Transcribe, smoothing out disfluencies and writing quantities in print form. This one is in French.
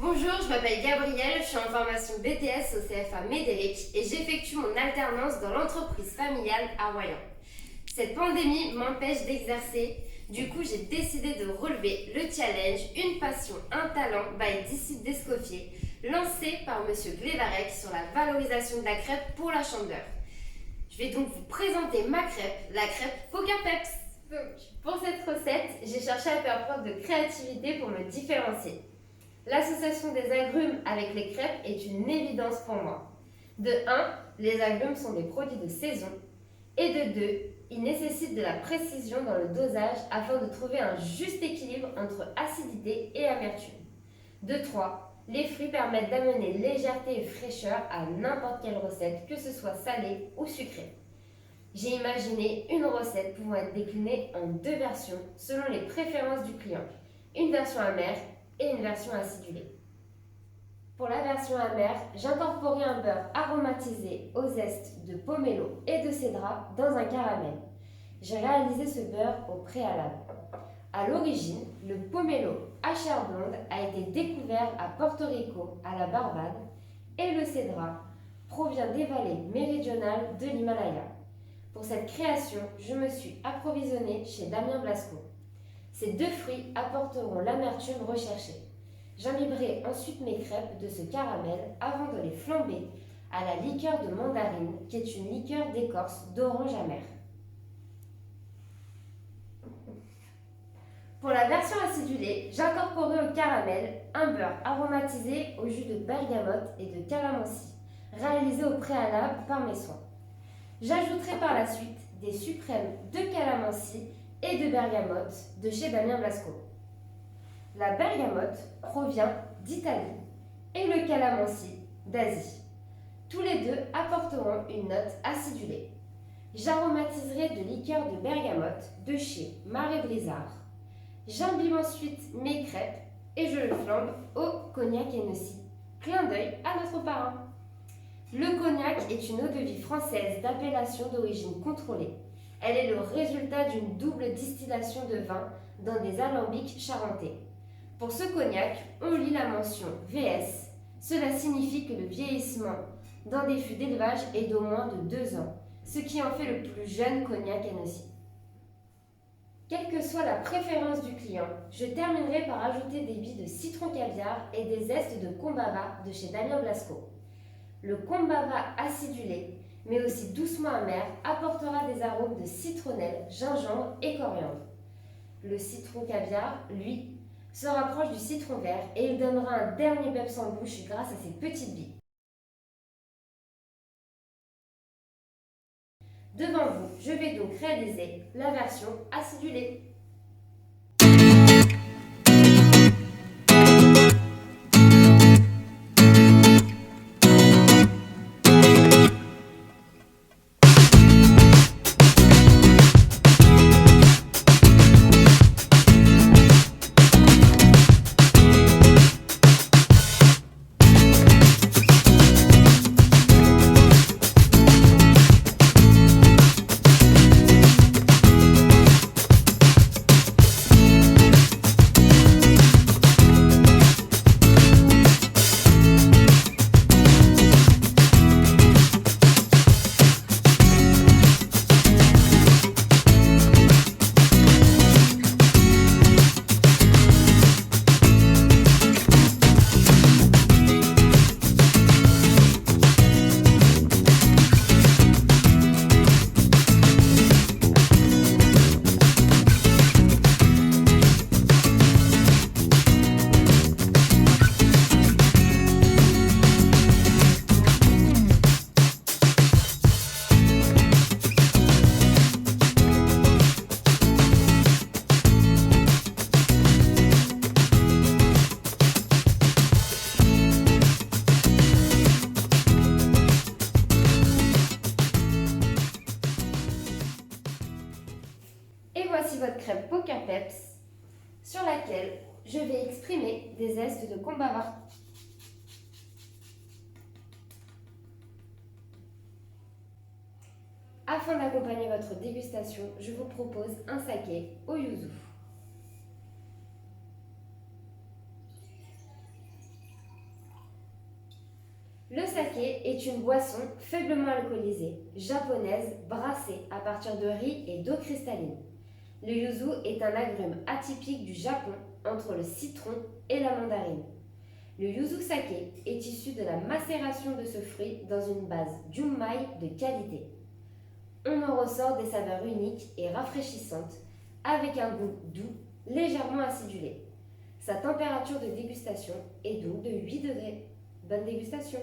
Bonjour, je m'appelle Gabrielle, je suis en formation BTS au CFA Médéric et j'effectue mon alternance dans l'entreprise familiale à Royan. Cette pandémie m'empêche d'exercer, du coup j'ai décidé de relever le challenge Une passion, un talent by Disciple d'Escoffier, lancé par Monsieur Glévarec sur la valorisation de la crêpe pour la Chandeleur. Je vais donc vous présenter ma crêpe, la crêpe Poker Peps. Pour cette recette, j'ai cherché à faire preuve de créativité pour me différencier. L'association des agrumes avec les crêpes est une évidence pour moi. De 1, les agrumes sont des produits de saison. Et de 2, ils nécessitent de la précision dans le dosage afin de trouver un juste équilibre entre acidité et amertume. De 3, les fruits permettent d'amener légèreté et fraîcheur à n'importe quelle recette, que ce soit salée ou sucrée. J'ai imaginé une recette pouvant être déclinée en 2 versions selon les préférences du client. Une version amère et une version acidulée. Pour la version amère, j'incorporais un beurre aromatisé au zeste de pomelo et de cédra dans un caramel. J'ai réalisé ce beurre au préalable. À l'origine, le pomelo à chair blonde a été découvert à Porto Rico, à la Barbade, et le cédra provient des vallées méridionales de l'Himalaya. Pour cette création, je me suis approvisionnée chez Damien Blasco. Ces 2 fruits apporteront l'amertume recherchée. J'imbiberai ensuite mes crêpes de ce caramel avant de les flamber à la liqueur de mandarine, qui est une liqueur d'écorce d'orange amère. Pour la version acidulée, j'incorporerai au caramel un beurre aromatisé au jus de bergamote et de calamansi, réalisé au préalable par mes soins. J'ajouterai par la suite des suprêmes de calamansi et de bergamote de chez Damien Blasco. La bergamote provient d'Italie et le calamansi d'Asie. Tous les deux apporteront une note acidulée. J'aromatiserai de liqueur de bergamote de chez Marais Brizard. J'imbibe ensuite mes crêpes et je le flambe au cognac Hennessy. Clin d'œil à notre parrain. Le cognac est une eau-de-vie française d'appellation d'origine contrôlée. Elle est le résultat d'une double distillation de vin dans des alambics charentais. Pour ce cognac, on lit la mention VS. Cela signifie que le vieillissement dans des fûts d'élevage est d'au moins de 2 ans, ce qui en fait le plus jeune cognac Hennessy. Quelle que soit la préférence du client, je terminerai par ajouter des billes de citron caviar et des zestes de combava de chez Damien Blasco. Le combava acidulé, mais aussi doucement amer, apportera des arômes de citronnelle, gingembre et coriandre. Le citron caviar, lui, se rapproche du citron vert et il donnera un dernier peps en bouche grâce à ses petites billes. Devant vous, je vais donc réaliser la version acidulée. Et voici votre crêpe Poker Peps sur laquelle je vais exprimer des zestes de combava. Afin d'accompagner votre dégustation, je vous propose un saké au yuzu. Le saké est une boisson faiblement alcoolisée, japonaise, brassée à partir de riz et d'eau cristalline. Le yuzu est un agrume atypique du Japon entre le citron et la mandarine. Le yuzu sake est issu de la macération de ce fruit dans une base junmai de qualité. On en ressort des saveurs uniques et rafraîchissantes avec un goût doux, légèrement acidulé. Sa température de dégustation est donc de 8 degrés. Bonne dégustation!